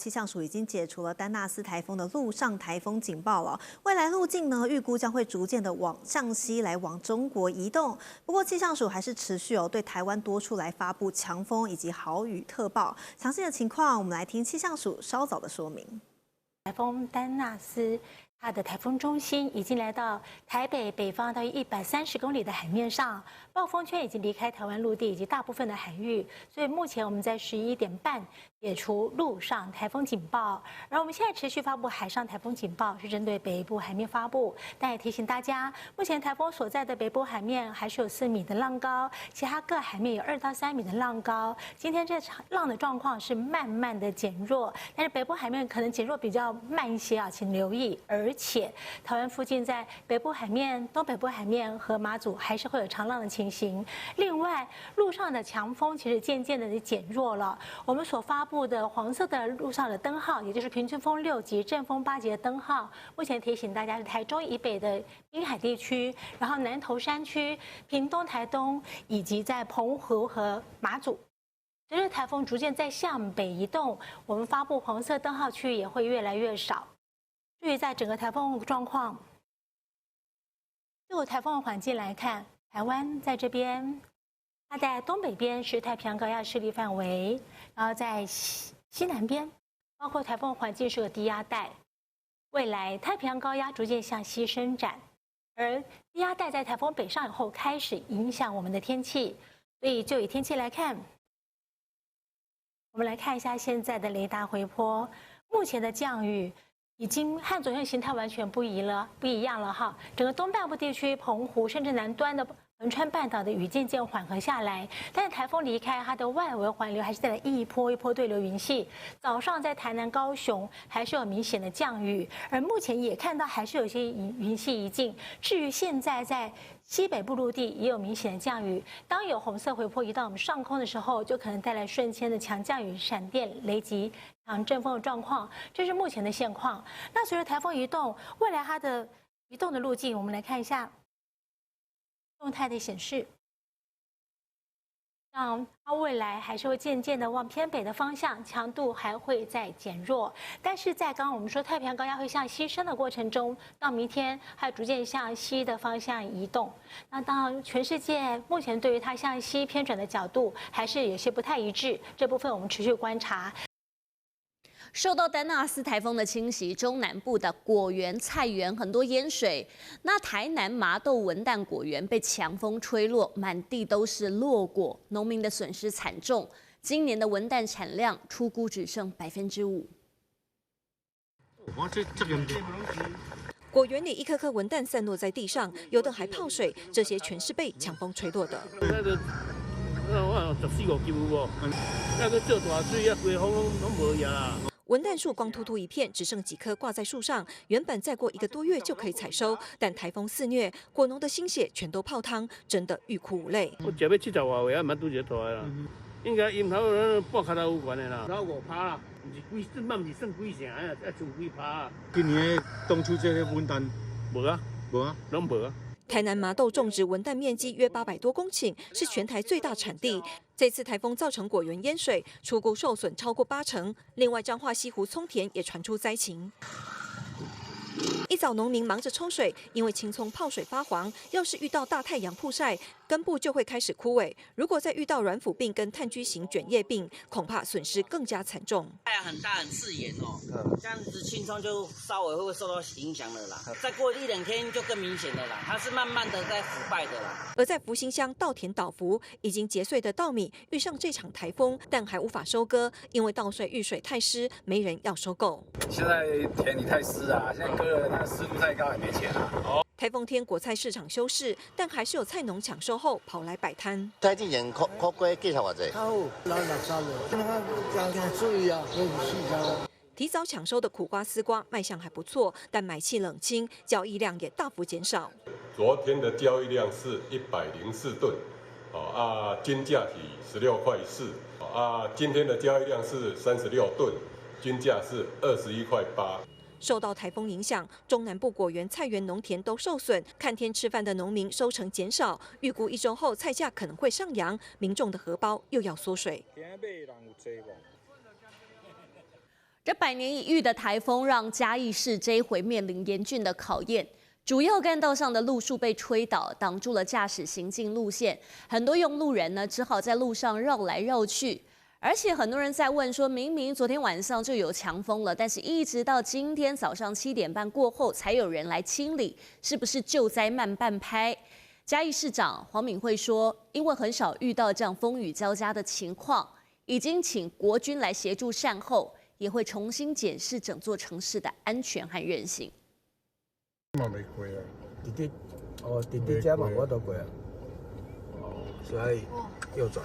气象署已经解除了丹纳斯台风的陆上台风警报了。未来路径呢，预估将会逐渐的往向西来往中国移动。不过气象署还是持续对台湾多处来发布强风以及豪雨特报。详细的情况，我们来听气象署稍早的说明。台风丹纳斯，它的台风中心已经来到台北北方大约130公里的海面上，暴风圈已经离开台湾陆地以及大部分的海域，所以目前我们在11点半解除陆上台风警报，而我们现在持续发布海上台风警报，是针对北部海面发布，但也提醒大家，目前台风所在的北部海面还是有4米的浪高，其他各海面有2到3米的浪高。今天这场浪的状况是慢慢的减弱，但是北部海面可能减弱比较慢一些啊，请留意。而且台湾附近在北部海面、东北部海面和马祖还是会有长浪的情形。另外，陆上的强风其实渐渐的减弱了。我们所发布的黄色的陆上的灯号，也就是平均风6级、阵风8级的灯号，目前提醒大家是台中以北的滨海地区，然后南投山区、屏东、台东以及在澎湖和马祖。随着台风逐渐在向北移动，我们发布黄色灯号区域也会越来越少。注意，在整个台风状况，就台风的环境来看，台湾在这边，它在东北边是太平洋高压势力范围，然后在西南边，包括台风环境是个低压带。未来太平洋高压逐渐向西伸展，而低压带在台风北上以后开始影响我们的天气，所以就以天气来看。我们来看一下现在的雷达回波，目前的降雨已经和昨天形态完全不一样了哈。整个东半部地区、澎湖甚至南端的汶川半岛的雨渐渐缓和下来，但是台风离开它的外围环流还是带来一波一波对流云系。早上在台南、高雄还是有明显的降雨，而目前也看到还是有些云系移进。至于现在在西北部陆地也有明显的降雨，当有红色回波移到我们上空的时候，就可能带来瞬间的强降雨、闪电、雷击、强阵风的状况，这是目前的现况。那随着台风移动，未来它的移动的路径，我们来看一下动态的显示。像它未来还是会渐渐的往偏北的方向，强度还会再减弱。但是在刚刚我们说太平洋高压会向西伸的过程中，到明天还逐渐向西的方向移动。那当然，全世界目前对于它向西偏转的角度还是有些不太一致，这部分我们持续观察。受到丹纳斯台风的侵袭，中南部的果园、菜园很多淹水。那台南麻豆文旦果园被强风吹落，满地都是落果，农民的损失惨重。今年的文旦产量初估只剩5%。果园里一颗颗文旦散落在地上，有的还泡水，这些全是被强风吹落的。文旦树光秃秃一片，只剩几颗挂在树上。原本再过1个多月就可以采收，但台风肆虐，果农的心血全都泡汤，真的欲哭无泪。我食要70外岁，还蛮拄一个大的啦。应该樱头半脚头有悬的啦，5趴啦，不是算几成，要剩几趴。今年冬初这些文旦无啊，拢无啊。台南麻豆种植文旦面积约800多公顷，是全台最大产地。这次台风造成果园淹水，初估受损超过80%。另外，彰化西湖葱田也传出灾情。一早，农民忙着抽水，因为青葱泡水发黄，要是遇到大太阳曝晒，根部就会开始枯萎。如果再遇到软腐病跟炭疽型卷叶病，恐怕损失更加惨重。太阳很大很刺眼哦，这样子青葱就稍微会受到影响了啦。再过1、2天就更明显了啦，它是慢慢的在腐败的啦。而在福兴乡稻田倒伏，已经结穗的稻米遇上这场台风，但还无法收割，因为稻穗遇水太湿，没人要收购。现在田里太湿啊，现在割了那湿度太高也没钱啊。台风天果菜市场休市，但还是有菜农抢收后跑来摆摊。台之前苦瓜价钱偌济？较好，60了，要注意啊，要细招。提早抢收的苦瓜、丝瓜卖相还不错，但买气冷清，交易量也大幅减少。昨天的交易量是104吨，均价是16块4，今天的交易量是36吨，均价是21块8。受到台风影响，中南部果园、菜园、农田都受损，看天吃饭的农民收成减少，预估1周后菜价可能会上扬，民众的荷包又要缩水。这100年一遇的台风让嘉义市这一回面临严峻的考验。主要干道上的路树被吹倒，挡住了驾驶行进路线，很多用路人呢只好在路上绕来绕去。而且很多人在问说，明明昨天晚上就有强风了，但是一直到今天早上7点半过后才有人来清理，是不是救灾慢半拍？嘉义市长黄敏惠说，因为很少遇到这样风雨交加的情况，已经请国军来协助善后，也会重新检视整座城市的安全和韧性。嘛未过啊，弟弟家嘛我都过啊，所以右转。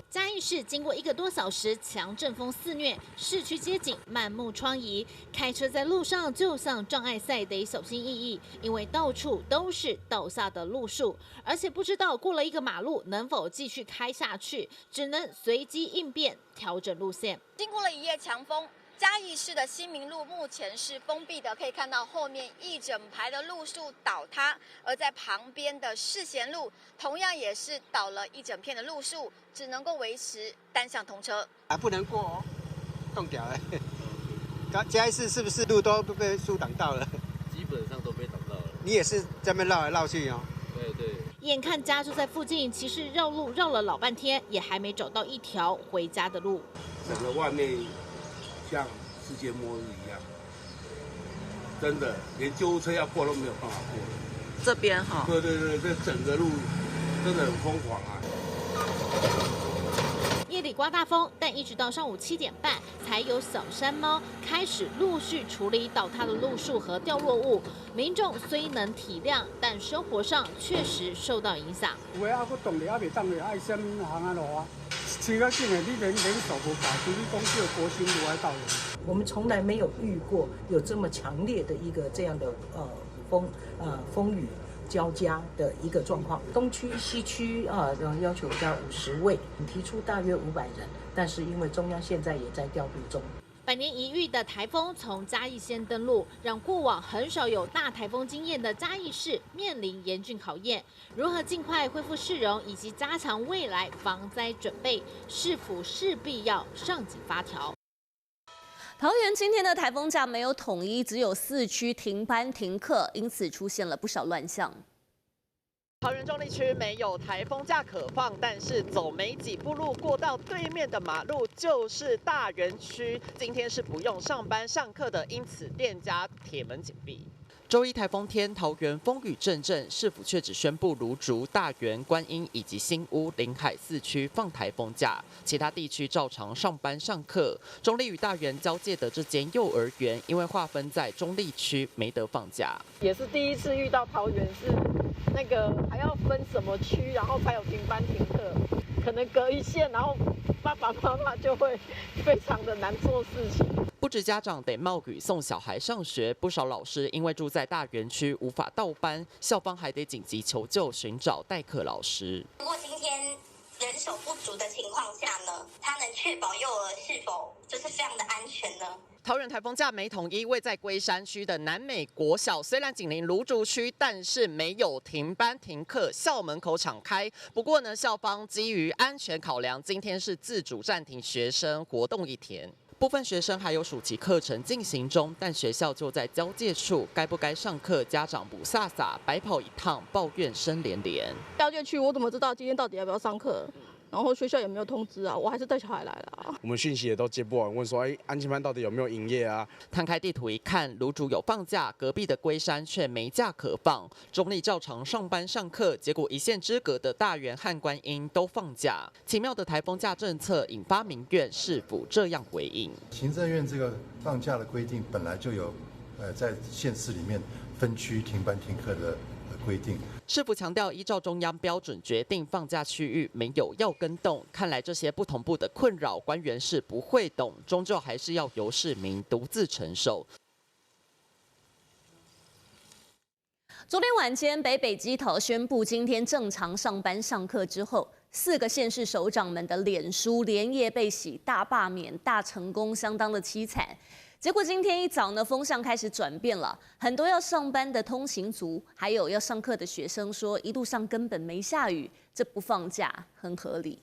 嘉义市经过1个多小时强阵风肆虐，市区街景满目疮痍，开车在路上就像障碍赛，得小心翼翼，因为到处都是倒下的路树，而且不知道过了一个马路能否继续开下去，只能随机应变调整路线。经过了一夜强风，嘉义市的新民路目前是封闭的，可以看到后面一整排的路树倒塌，而在旁边的世贤路同样也是倒了一整片的路树，只能够维持单向通车。不能过哦，冻掉了。嘉义市是不是路都被树挡到了？基本上都被挡到了。你也是在那边绕来绕去哦。对。眼看家就在附近，其实绕路绕了老半天，也还没找到一条回家的路。整个外面像世界末日一样，真的连救护车要过都没有办法过。这边哈？对，这整个路真的很疯狂啊！夜里刮大风，但一直到上午7点半，才有小山猫开始陆续处理倒塌的路树和掉落物。民众虽能体谅，但生活上确实受到影响。有的还佫冻咧，还袂当咧，爱什行啊路啊？车较紧的，你连手无搞，除你讲叫国新路来到人。我们从来没有遇过有这么强烈的一个这样的风雨交加的一个状况。东区、西区要求加50位，提出大约500人，但是因为中央现在也在调度中。100年一遇的台风从嘉义县登陆，让过往很少有大台风经验的嘉义市面临严峻考验。如何尽快恢复市容，以及加强未来防灾准备，市府势必要上紧发条。桃园今天的台风假没有统一，只有4区停班停课，因此出现了不少乱象。桃园中坜区没有台风假可放，但是走没几步路过到对面的马路就是大园区。今天是不用上班上课的，因此店家铁门紧闭。周一台风天，桃园风雨阵阵，市府却只宣布芦竹、大园、观音以及新屋、临海4区放台风假，其他地区照常上班上课。中坜与大园交界的这间幼儿园，因为划分在中坜区，没得放假。也是第一次遇到桃园是那个还要分什么区，然后才有停班停课，可能隔一线，然后爸爸妈妈就会非常的难做事情。不止家长得冒雨送小孩上学，不少老师因为住在大园区无法到班，校方还得紧急求救，寻找代课老师。如果今天人手不足的情况下呢，他能确保幼儿是否就是非常的安全呢？桃园台风假没统一，位在龟山区的南美国小虽然紧邻芦竹区，但是没有停班停课，校门口敞开。不过呢，校方基于安全考量，今天是自主暂停学生活动1天。部分学生还有暑期课程进行中，但学校就在交界处，该不该上课，家长不飒飒，白跑一趟，抱怨声连连。交界区我怎么知道今天到底要不要上课？然后学校也没有通知啊，我还是带小孩来了啊。我们讯息也都接不完，问说，安亲班到底有没有营业啊？摊开地图一看，芦竹有放假，隔壁的龟山却没假可放。中坜照常上班上课，结果1线之隔的大园和观音都放假。奇妙的台风假政策引发民怨，市府这样回应：行政院这个放假的规定本来就有，在县市里面分区停班停课的规定。市府强调，依照中央标准决定放假区域，没有要跟动。看来这些不同步的困扰，官员是不会懂，终究还是要由市民独自承受。昨天晚间，北基桃宣布今天正常上班上课之后，4个县市首长们的脸书连夜被洗，大罢免、大成功，相当的凄惨。结果今天一早呢，风向开始转变了，很多要上班的通勤族，还有要上课的学生说，一路上根本没下雨，这不放假很合理。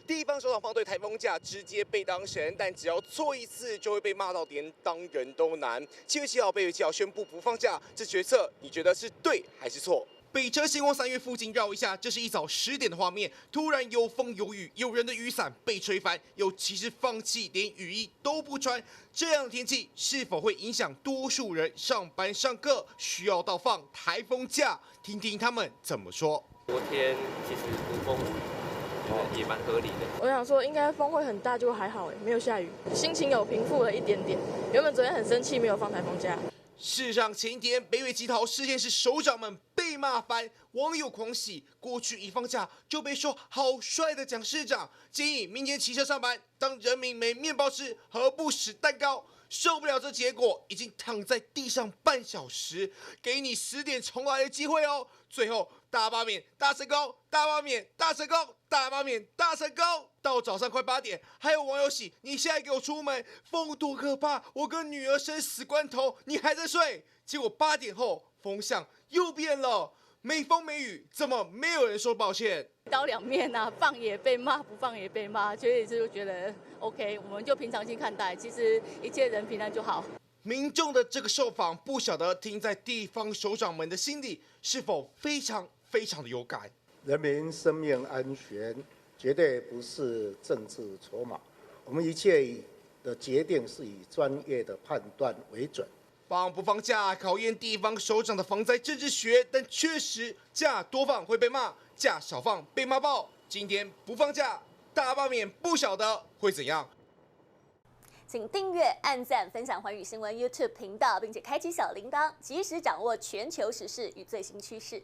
地方首长方对台风假直接被当神，但只要错一次就会被骂到连当人都难。7月7号，北北基桃宣布不放假，这决策你觉得是对还是错？北车星光3月附近绕一下，这是一早10点的画面。突然有风有雨，有人的雨伞被吹翻，有骑士放弃，连雨衣都不穿。这样的天气是否会影响多数人上班上课，需要到放台风假？听听他们怎么说。昨天其实无风无雨，觉得也蛮合理的。我想说，应该风会很大，就还好没有下雨，心情有平复了一点点。原本昨天很生气，没有放台风假。事实上，前一天北北基桃市县市首长们被骂翻，网友狂喜。过去一放假就被说好帅的蒋市长，建议明年骑车上班，当人民没面包吃，何不使蛋糕？受不了这结果，已经躺在地上半小时，给你10点重来的机会哦。最后大罢免大成功，大罢免大成功，大罢免大成功。到早上快8点，还有网友洗，你现在给我出门，风多可怕！我跟女儿生死关头，你还在睡。结果8点后，风向又变了，没风没雨，怎么没有人说抱歉？一刀两面啊，放也被骂，不放也被骂，所以就觉得 OK， 我们就平常心看待，其实一切人平安就好。民众的这个受访，不晓得听在地方首长们的心里，是否非常的有感？人民生命安全绝对不是政治筹码，我们一切的决定是以专业的判断为准。放不放假考验地方首长的防灾政治学，但确实假多放会被骂，假少放被骂爆。今天不放假，大罢免，不晓得会怎样。请订阅、按赞、分享寰宇新闻 YouTube 频道，并且开启小铃铛，及时掌握全球时事与最新趋势。